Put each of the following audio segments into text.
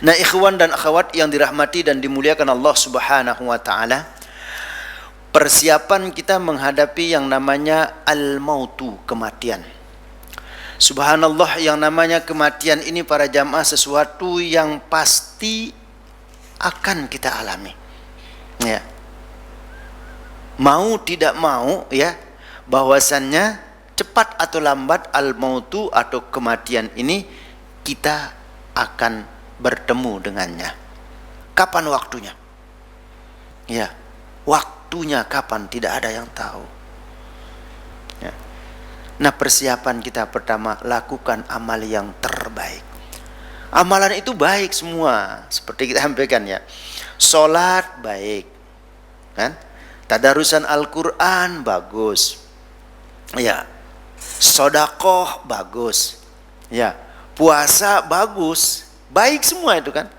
Nah, ikhwan dan akhwat yang dirahmati dan dimuliakan Allah Subhanahu wa taala, persiapan kita menghadapi yang namanya al-mautu, kematian. Subhanallah, yang namanya kematian ini para jamaah sesuatu yang pasti akan kita alami. Ya. Mau tidak mau ya, bahwasannya cepat atau lambat al-mautu atau kematian ini kita akan bertemu dengannya. Kapan waktunya? Ya, waktunya kapan tidak ada yang tahu. Ya. Nah, persiapan kita pertama, lakukan amal yang terbaik. Amalan itu baik semua, seperti kita sampaikan ya. Salat baik, kan? Tadarusan Al-Quran bagus, ya. Sedekah bagus, ya. Puasa bagus, baik semua itu kan.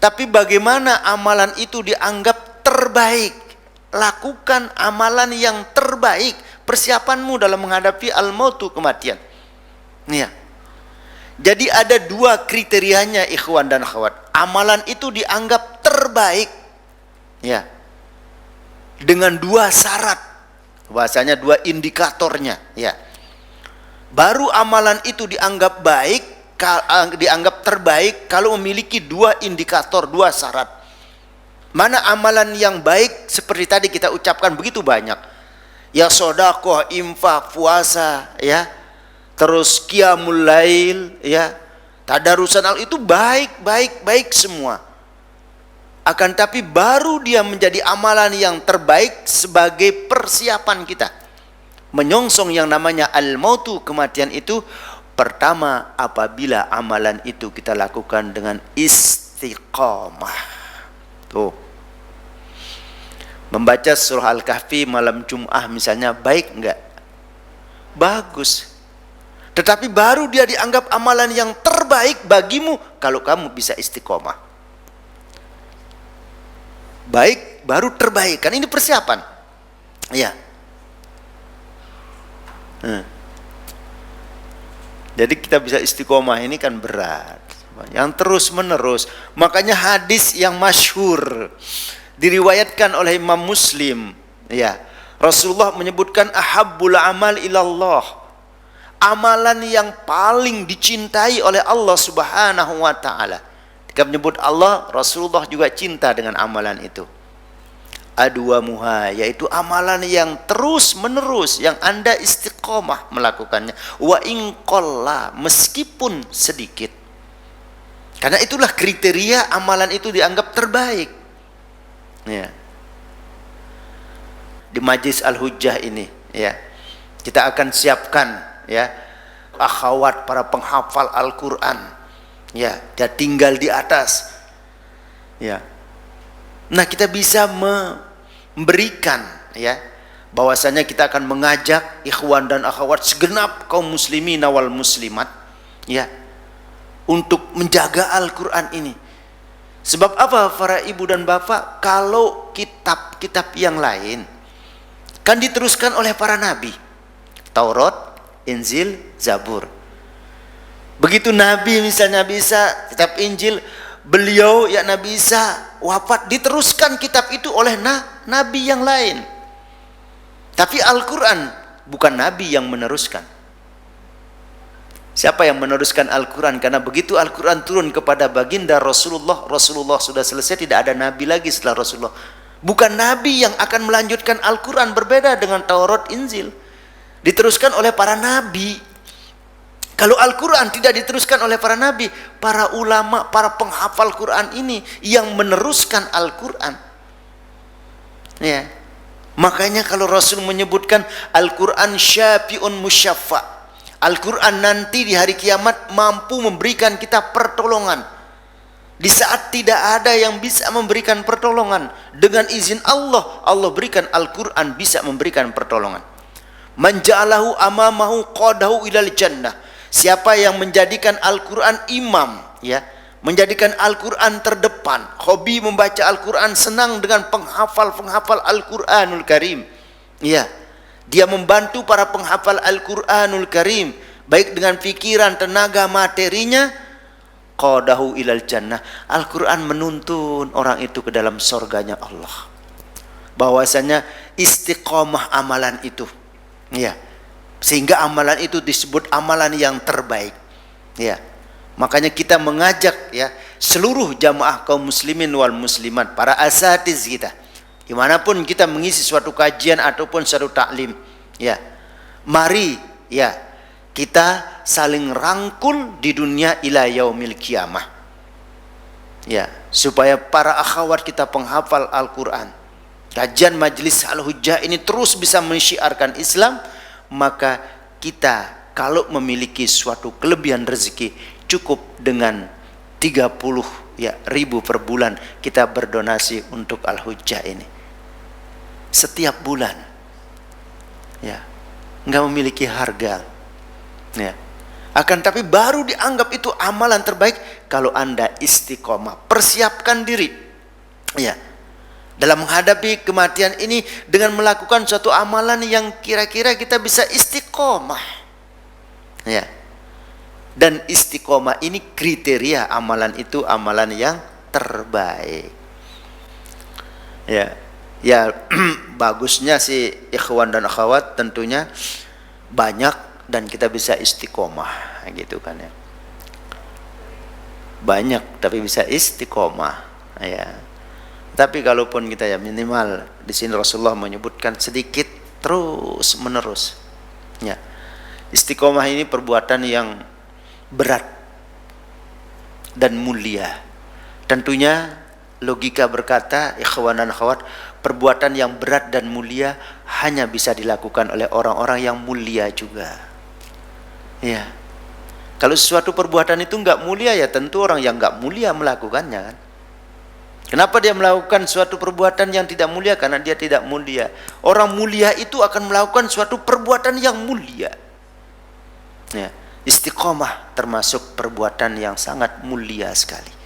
Tapi bagaimana amalan itu dianggap terbaik? Lakukan amalan yang terbaik, persiapanmu dalam menghadapi al-mautu, kematian. Ya. Jadi ada dua kriterianya ikhwan dan akhwat. Amalan itu dianggap terbaik, ya, dengan dua syarat, bahasanya dua indikatornya, ya. Baru amalan itu dianggap baik, dianggap terbaik kalau memiliki dua indikator, dua syarat. Mana amalan yang baik? Seperti tadi kita ucapkan begitu banyak, ya, sedekah, infak, puasa, ya, terus qiyamul lail, ya, tadarusan itu baik semua. Akan tapi baru dia menjadi amalan yang terbaik sebagai persiapan kita menyongsong yang namanya al-mautu, kematian itu. Pertama, apabila amalan itu kita lakukan dengan istiqamah. Tuh, membaca surah Al-Kahfi malam Jum'ah misalnya, baik enggak? Bagus. Tetapi baru dia dianggap amalan yang terbaik bagimu kalau kamu bisa istiqomah. Baik, baru terbaik. Kan ini persiapan. Ya. Jadi kita bisa istiqomah ini kan berat. Yang terus menerus. Makanya hadis yang masyhur diriwayatkan oleh Imam Muslim. Ya. Rasulullah menyebutkan ahabbul amal ilallah. Amalan yang paling dicintai oleh Allah Subhanahu wa taala. Ketika menyebut Allah, Rasulullah juga cinta dengan amalan itu. Adwamuha, yaitu amalan yang terus menerus, yang Anda istiqomah melakukannya. Wa in qalla, meskipun sedikit. Karena itulah kriteria amalan itu dianggap terbaik. Ya. Di Majlis Al-Hujjah ini, ya, kita akan siapkan, ya, akhwat para penghafal Al-Quran, ya, dia tinggal di atas, ya. Nah, kita bisa memberikan, ya, bahwasanya kita akan mengajak ikhwan dan akhwat segenap kaum muslimin wal muslimat, ya, untuk menjaga Al-Quran ini. Sebab apa para ibu dan bapak? Kalau kitab-kitab yang lain kan diteruskan oleh para nabi, Taurat, Injil, Zabur. Begitu Nabi misalnya bisa kitab Injil, beliau ya Nabi Isa wafat, diteruskan kitab itu oleh nabi yang lain. Tapi Al-Quran bukan nabi yang meneruskan. Siapa yang meneruskan Al-Quran? Karena begitu Al-Quran turun kepada baginda Rasulullah, Rasulullah sudah selesai, tidak ada nabi lagi setelah Rasulullah. Bukan nabi yang akan melanjutkan Al-Quran, berbeda dengan Taurat, Injil. Diteruskan oleh para nabi. Kalau Al-Quran tidak diteruskan oleh para nabi, para ulama, para penghafal Quran ini yang meneruskan Al-Quran. Ya. Makanya kalau Rasul menyebutkan Al-Quran syafi'un musyaffa', Al-Quran nanti di hari kiamat mampu memberikan kita pertolongan. Di saat tidak ada yang bisa memberikan pertolongan, dengan izin Allah, Allah berikan Al-Quran bisa memberikan pertolongan. Man ja'alahu amamahu qadahu ilal jannah. Siapa yang menjadikan Al-Quran imam, ya, menjadikan Al-Quran terdepan, hobi membaca Al-Quran, senang dengan penghafal-penghafal Al-Quranul Karim, ya, dia membantu para penghafal Al-Quranul Karim, baik dengan pikiran, tenaga, materinya. qadahu ilal jannah. Al-Quran menuntun orang itu ke dalam surganya Allah. Bahwasanya istiqomah amalan itu, ya, sehingga amalan itu disebut amalan yang terbaik, ya. Makanya kita mengajak, ya, seluruh jamaah kaum muslimin wal muslimat, para asatiz kita, dimanapun kita mengisi suatu kajian ataupun suatu taklim, ya, mari, ya, kita saling rangkul di dunia ila yaumil kiamah, ya, supaya para akhwat kita penghafal Al-Quran, kajian Majelis Al-Hujjah ini terus bisa mensyiarkan Islam. Maka kita kalau memiliki suatu kelebihan rezeki, cukup dengan 30 ribu per bulan kita berdonasi untuk Al-Hujjah ini setiap bulan, ya, nggak memiliki harga, ya. Akan tapi baru dianggap itu amalan terbaik kalau Anda istiqomah. Persiapkan diri, ya, dalam menghadapi kematian ini dengan melakukan suatu amalan yang kira-kira kita bisa istiqomah, ya. Dan istiqomah ini kriteria amalan itu amalan yang terbaik, ya. Ya, bagusnya sih ikhwan dan akhwat tentunya banyak dan kita bisa istiqomah, gitu kan, ya. Banyak tapi bisa istiqomah, ya. Tapi kalaupun kita, ya, minimal di sini Rasulullah menyebutkan sedikit terus menerus, ya. Istiqomah ini perbuatan yang berat dan mulia. Tentunya logika berkata, ikhwan dan akhwat, perbuatan yang berat dan mulia hanya bisa dilakukan oleh orang-orang yang mulia juga, ya. Kalau sesuatu perbuatan itu enggak mulia, ya tentu orang yang enggak mulia melakukannya, kan. Kenapa dia melakukan suatu perbuatan yang tidak mulia? Karena dia tidak mulia. Orang mulia itu akan melakukan suatu perbuatan yang mulia, ya. Istiqomah termasuk perbuatan yang sangat mulia sekali.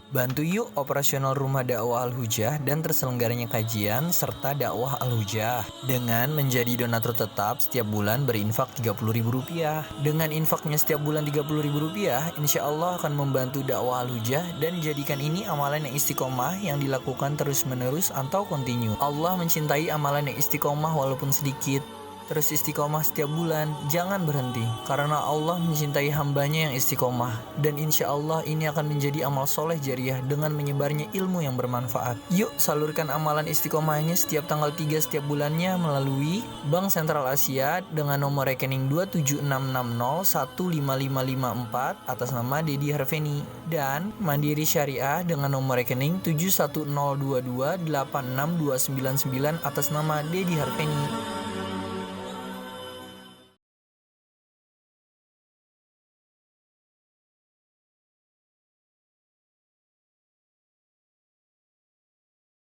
Bantu yuk operasional rumah dakwah Al-Hujjah dan terselenggaranya kajian serta dakwah Al-Hujjah dengan menjadi donatur tetap setiap bulan berinfak Rp30.000. Dengan infaknya setiap bulan Rp30.000, insya Allah akan membantu dakwah Al-Hujjah dan jadikan ini amalan yang istiqomah yang dilakukan terus-menerus atau kontinu. Allah mencintai amalan yang istiqomah walaupun sedikit. Terus istiqomah setiap bulan, jangan berhenti, karena Allah mencintai hambanya yang istiqomah. Dan insya Allah ini akan menjadi amal soleh jariah dengan menyebarnya ilmu yang bermanfaat. Yuk salurkan amalan istiqomahnya setiap tanggal 3 setiap bulannya melalui Bank Sentral Asia dengan nomor rekening 27660155554 atas nama Dedi Harveni, dan Mandiri Syariah dengan nomor rekening 7102286299 atas nama Dedi Harveni.